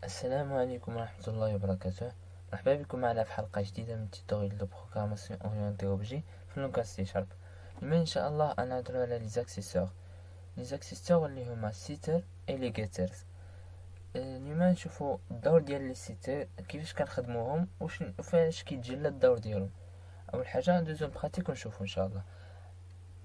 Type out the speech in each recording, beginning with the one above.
السلام عليكم ورحمة الله وبركاته. مرحبا بكم معنا في حلقة جديدة من توتوريال دو بروغراماسيون اورينتي اوبجي في اللغة سي شارب. اليوم ان شاء الله انا نهضرو على لي زاكسيسور اللي هما سيتر اي لي جيترز. اليوم نشوفو الدور ديال لي سيتر كيفاش كنخدموهم وفاش كيتجلى الدور ديالهم. اول حاجة ندوزو براتيك ونشوفو ان شاء الله.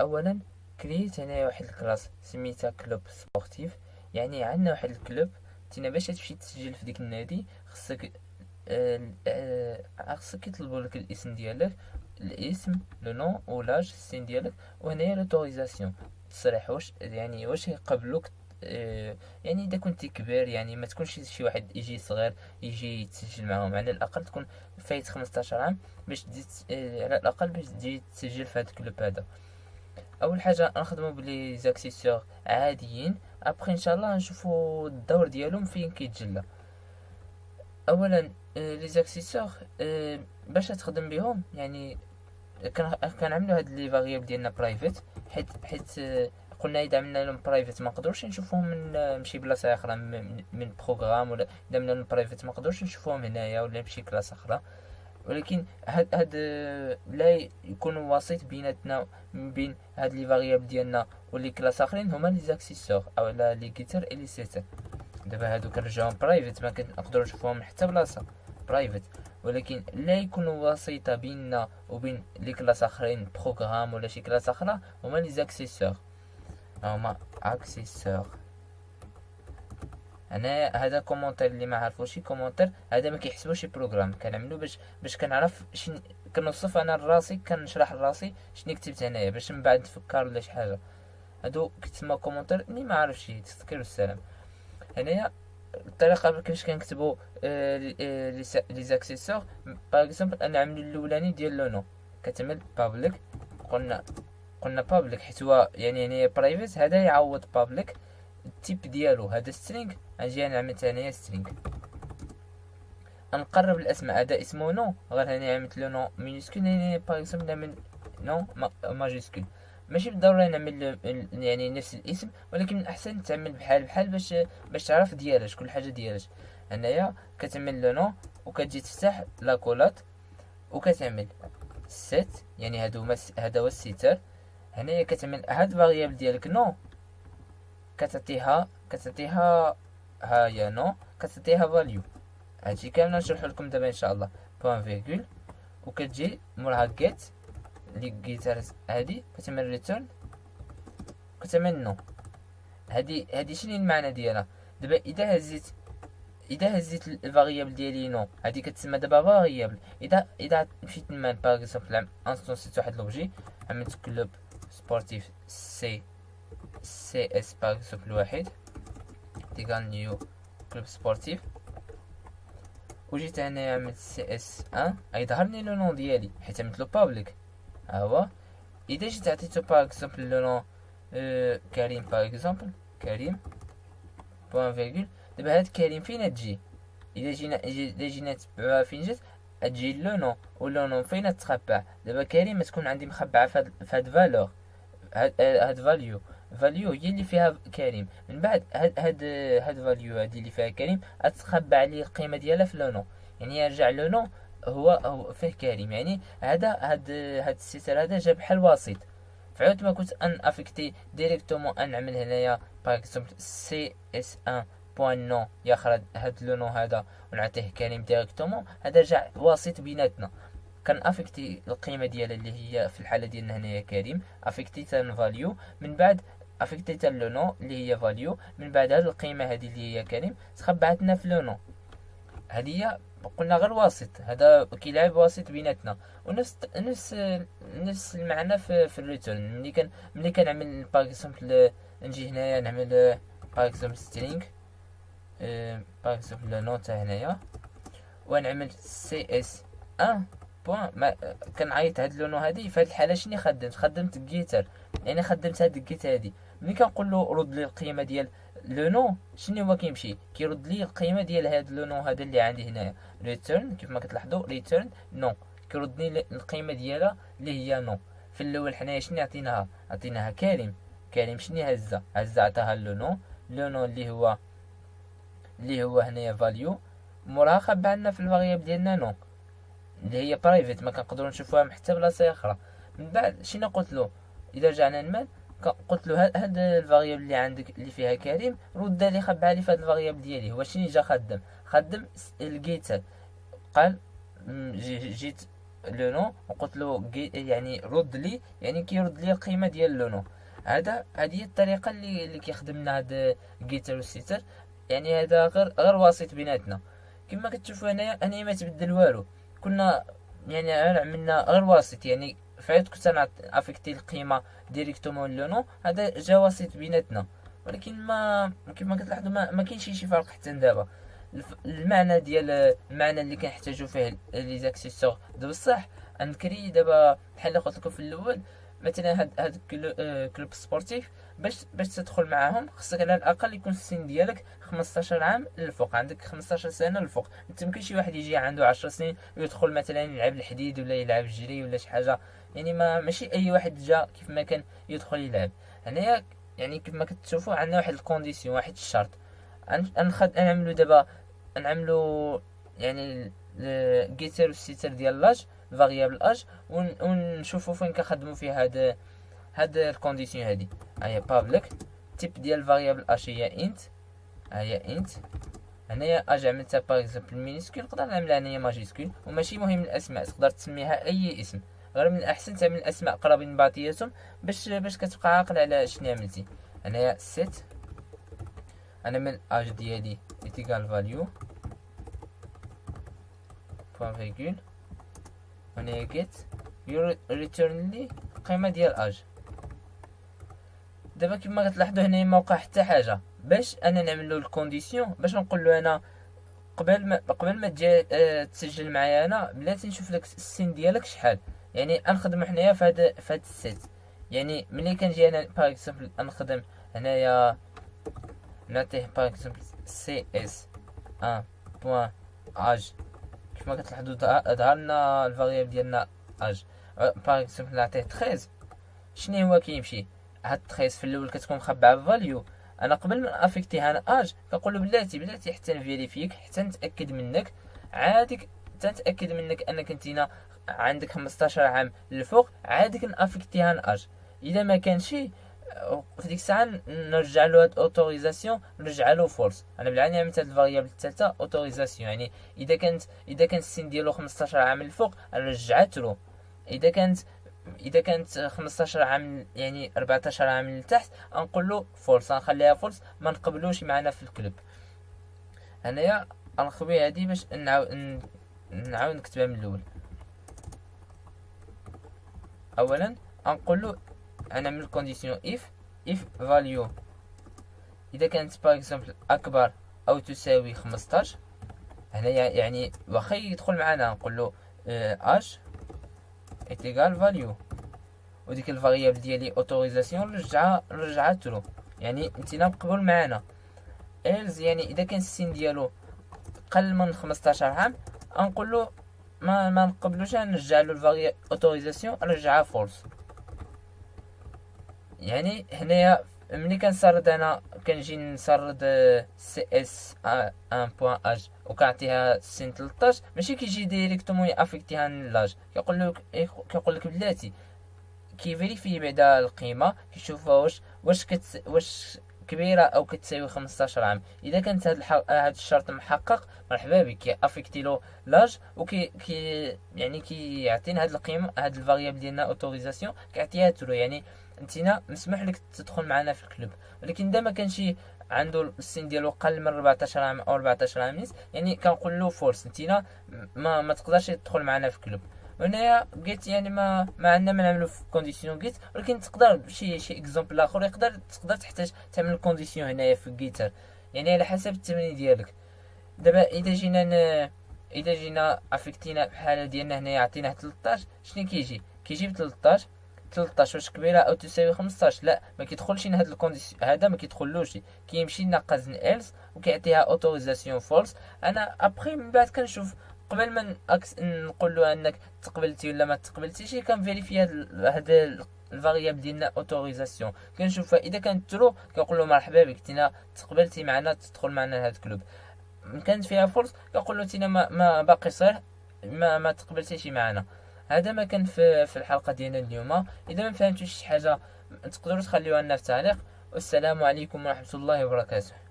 اولا كريت هنايا واحد الكلاس سميتها كلوب سبورتيف، يعني عندنا واحد الكلوب. تينا باش تمشي تسجل في ديك النادي خصك خصك يطلبوا لك الاسم ديالك، الاسم لو نون او لاج السن ديالك، وهنايا لوتوريزاسيون تصريح واش يقبلوك. يعني اذا كنتي كبير، يعني ما تكونش شي واحد يجي صغير يجي يتسجل معاهم، على الاقل تكون فايت 15 عام باش تجي على الاقل باش تجي تسجل في هذا الكلوب هذا. اول حاجه نخدموا بلي زاكسيسور عاديين، ابخي ان شاء الله نشوفوا الدور ديالهم فين كيتجلى. اولا لي زاكسيسور باش تخدم بهم، يعني كنعملوا هاد لي فاريابل ديالنا برايفت، حيت قلنا اذا عملنا لهم برايفت ما نقدروش نشوفوهم من شي بلاصه اخرى، من بروغرام، ولا اذا عملنا لهم برايفت ما نقدروش نشوفوهم هنايا ولا بشي كلاس اخرى. ولكن هاد لا يكون وسيط بيناتنا بين هاد لي فاريابل ديالنا ولي كلاس اخرين، هما لي زاكسيسور او لا لي جيتر اي لي سيتر. دابا هادو كنرجعوهم برايفت، ما كنقدروا نشوفوهم حتى بلاصه برايفت، ولكن لا يكونوا وسيطه بيننا وبين لي كلاس اخرين بروغرام ولا شي كلاس اخرى، هما لي زاكسيسور. هما اكسيسور. انا هذا كومونتير اللي ما عرفوش كومونتير، هذا ما كيحسبوش بروغرام، كنعملو باش كنعرف كنوصف انا لراسي، كنشرح لراسي شنو كتبت هنايا باش من بعد نفكر ولا شي حاجه. هادو كيتسمى كومونتير اللي ما عرفش تذكر السلام. هنايا الطريقه كيفاش كنكتبوا لي زاكسيسور. باغ اكزومبل انا عامل الاولاني ديال لو نو كتعمل بابليك. قلنا بابليك حيت هو يعني هنايا برايفت، هذا يعوض بابليك. التيب ديالو هذا سترينغ، اجي انا عملت هنايا سترينغ. نقرب الاسماء، هذا اسمه نو، غير هنا عملت له نو مينيسكول، هنا باغ اكزومبل نعمل نو ماجيسكول. ماشي بالضروره نعمل يعني نفس الاسم، ولكن الاحسن تعمل بحال باش تعرف ديالاش كل حاجه ديالاش. هنايا كتعمل له نو وكتجي تفتح لاكولات وكتعمل سيت، يعني هذا هو السيتر. هنايا كتعمل هاد فاريابل ديالك نو، كتعطيها ها هي نو، كتعطيها فاليو. هادشي كامل نشرحو لكم دابا ان شاء الله. بوان فيرغول، وكتجي موراها جيت لي جيتارز هادي كتعمل ريتيرن، كتعمل نو. هادي شنو المعنى ديالها؟ دابا اذا هزيت الفاريابل ديالي نو، هادي كتسمى دابا فاريابل. اذا مشيت نمان باغ اكزومبل انستونسيت واحد لوبجي، عملت كلوب سبورتيف سي اس باغ اكزومبل واحد ديغال نيو كلوب سبورتيف، وجيت انا عملت سي اس ان، غيظهرني لو نون ديالي حيت عملت له بابليك. ها هو. اذا جيت عطيتو باغ اكزومبل لو نون كريم باغ اكزومبل، كريم بوان فيرغول. دابا هاد كريم فين تجي؟ اذا جينا نتبعوها فين جات، تجي لو نون، ولو نون فين تخبع. دابا كريم تكون عندي مخبعه فهاد فالور، هاد فاليو هي اللي فيها كريم. من بعد هاد فاليو هادي اللي فيها كريم تخبع لي القيمه ديالها في لو نو، يعني يرجع لو نو هو فيه كريم. يعني هاد السيتر هذا جاب بحال وسيط. فعود ما كنت ان افيكتي ديريكتومون ان نعمل هنايا باغ اكزومبل سي اس ان بوان نو، ياخذ هاد لو نو هذا ونعطيه كريم ديريكتومون، هذا جا وسيط بيناتنا. كان افيكتي القيمه ديالها اللي هي في الحاله ديالنا هنايا كريم، افيكتي فاليو، من بعد افيكتي لو نو اللي هي فاليو، من بعد هاد القيمه هذه اللي هي كريم تخبعتنا في لو نو. هذه قلنا غير واسط، هذا كيلعب واسط بيناتنا. ونفس نفس المعنى في الريتيرن. ملي كنعمل باغ اكزومبل نجي هنايا نعمل باغ اكزومبل سترينغ، باغ اكزومبل نوت هنايا، ونعمل سي اس ان بوان. ما كنعيط هاد لونو هادي في هاد الحاله شني خدمت جيتر، يعني خدمت هاد الجيت هادي. ملي كنقول له رد لي القيمه ديال لو نو، شنو هو كيمشي كيرد لي القيمه ديال هاد لو نو هذا اللي عندي هنايا ريتيرن. كيف ما كتلاحظوا ريتيرن نو، كيردني القيمه ديالها اللي هي نو. في الاول حنايا شنو عطيناها كريم. كريم شنو هزه عطاها لو نو اللي هو اللي هو هنايا فاليو، موراها خاب عندنا في الفاريابل ديالنا نو اللي هي برايفت، ما كنقدروا نشوفوها حتى بلاصه اخرى. من بعد شنو قلت له؟ اذا رجعنا المال، قلت له هاد الفاريابل اللي عندك اللي فيها كريم رد لي خبعها لي في هاد الفاريابل ديالي. هو شنو جا خدم الجيتر، قال جيت لو نو وقلت له يعني رد لي، يعني كيرد لي القيمه ديال لو نو. هذه الطريقه اللي كيخدم لنا هاد جيتر والسيتر. يعني هذا غير وسيط بيناتنا. كما كتشوفوا هنايا ما تبدل والو، كنا يعني غير عملنا غير وسيط. يعني فايت كنت انا افكتي القيمه ديريكتومون لو نو، هذا جا وسيط بيناتنا. ولكن ما كما كتلاحظوا ما كاينش شي فرق حتى دابا. المعنى اللي كنحتاجو فيه لي زاكسيسور دابا بصح نكري دابا بحال اللي قلت لكم في الاول. مثلا هاد كلوب سبورتيف، باش تدخل معاهم خصك على الاقل يكون السن ديالك 15 عام للفوق، عندك 15 سنه للفوق. ما تمكنش شي واحد يجي عنده 10 سنين ويدخل مثلا يلعب الحديد ولا يلعب الجري ولا شي حاجه. يعني ماشي اي واحد جا كيف ما كان يدخل يلعب. هنايا يعني كيف ما كتشوفوا عندنا واحد الكونديسيون، واحد الشرط. نعملو دابا، نعملو يعني جيتر والسيتر ديال لاج، فاريابل اج، ونشوفوا فين كنخدموا فيه هاد الكونديسيون هادي. هي بابليك تيب ديال فاريابل اش هي انت، هي انت. هنايا اج عملتها باغ اكزومبل مينيسكول، نقدر نعملها هنايا ماجيسكول. وماشي مهم الاسماء، تقدر تسميها اي اسم، غير من الاحسن تعمل الاسماء قرابين من بعضياتهم باش كتبقى عاقل على شنو عملتي. هنايا سيت، انا من اج ديالي ايتيكال فاليو بوان فيغول، هنايا جيت ريتيرن لي القيمه ديال اج. دابا كما كتلاحظوا هنايا ما وقع حتى حاجه. باش انا نعمل له الكونديسيون، باش نقول له انا قبل ما تجي تسجل معايا انا بلاتي نشوف لك السن ديالك شحال. يعني نخدم حنايا في هذا السيت. يعني ملي كنجي انا باغ اكزومبل نخدم هنايا، نعطيه باغ اكزومبل سي اس 1 بوان اج. كما كتلاحظوا ظهر لنا الفاريابل ديالنا اج. باغ اكزومبل نعطيه 13. شنو هو كيمشي؟ هاد 13 في الاول كتكون مخبعه بفاليو. انا قبل ما افيكتيها انا اج كنقول له بلاتي حتى نفيريفيك، حتى نتاكد منك، عادك تنتاكد منك انك انتينا عندك 15 عام للفوق، عادك نافيكتيها انا اج. اذا ما كان شي في ديك الساعه نرجع له هاد اوتوريزاسيون، نرجع له فورس. انا بالعاني عملت هاد الفاريابل الثالثه اوتوريزاسيون. يعني اذا كانت السن ديالو 15 عام للفوق رجعت له. اذا كانت 15 عام يعني 14 عام لتحت نقول له فورس، نخليها فورس، ما نقبلوش معنا في الكلوب. هنايا نخوي هادي باش نعاود نكتبها من الاول. اولا نقول له انا من الكونديسيون if value اذا كانت باغ اكزومبل اكبر او تساوي 15. هنايا يعني واخا يدخل معنا نقول له اش ايتيغال فاليو، وديك الفاريابل ديالي اوتوريزاسيون رجعت له. يعني انتنا مقبول معنا. ايلز يعني اذا كان السن ديالو قل من 15 عام نقول له ما نقبلوش، نرجع له الفاريابل اوتوريزاسيون رجعها فولس. يعني هنايا ملي كنسرد انا كنجي نسرد سي اس 1 بوان اج وكنعطيها سن 13، ماشي كيجي ديريكتومون افيكتيها لاج. كيقول لك بلاتي كيفيريفي بعدا القيمه، كيشوف واش كبيره او كتساوي 15 عام. اذا كانت هذا الشرط محقق مرحبا بك، افيكتي له لاج يعني كيعطينا هذه القيمه، هذه الفاريابل ديالنا اوتوريزاسيون كيعطيها له. يعني انتنا مسموح لك تدخل معنا في الكلوب. ولكن اذا ما كانش عنده السن ديالو قل من 14 عام او 14 عام نيت، يعني كنقول له فورس، انتنا ما تقدرش تدخل معنا في الكلوب. هنايا جيت يعني ما عندنا ما نعملو في كونديسيون جيت. ولكن تقدر شي اكزومبل اخر تقدر تحتاج تعمل كونديسيون هنايا في الجيتار، يعني على حسب التمرين ديالك. دابا اذا جينا افيكتينا بحال ديالنا هنايا عطيناه 13، شنو كيجيب 13 واش كبيره او تساوي 15؟ لا، ما كيدخلش هاد الكونديسيون، هذا ما كيدخلوش. كيمشي ناقص ايلس وكيعطيها اوتوريزاسيون فولس. انا ابخي من بعد كنشوف قبل ما نقول له انك تقبلتي ولا ما تقبلتيش، كنفيريفي هاد الفاريابل ديالنا اوتوريزاسيون. كنشوفها اذا كانت ترو كنقول له مرحبا بك، انت تقبلتي معنا تدخل معنا لهاد الكلوب. كانت فيها فرص كنقول له تينا ما باقي صغير، ما تقبلتيش معنا. هذا ما كان في الحلقه ديالنا اليوم. اذا ما فهمتوش شي حاجه تقدروا تخليوها لنا في التعليق. والسلام عليكم ورحمه الله وبركاته.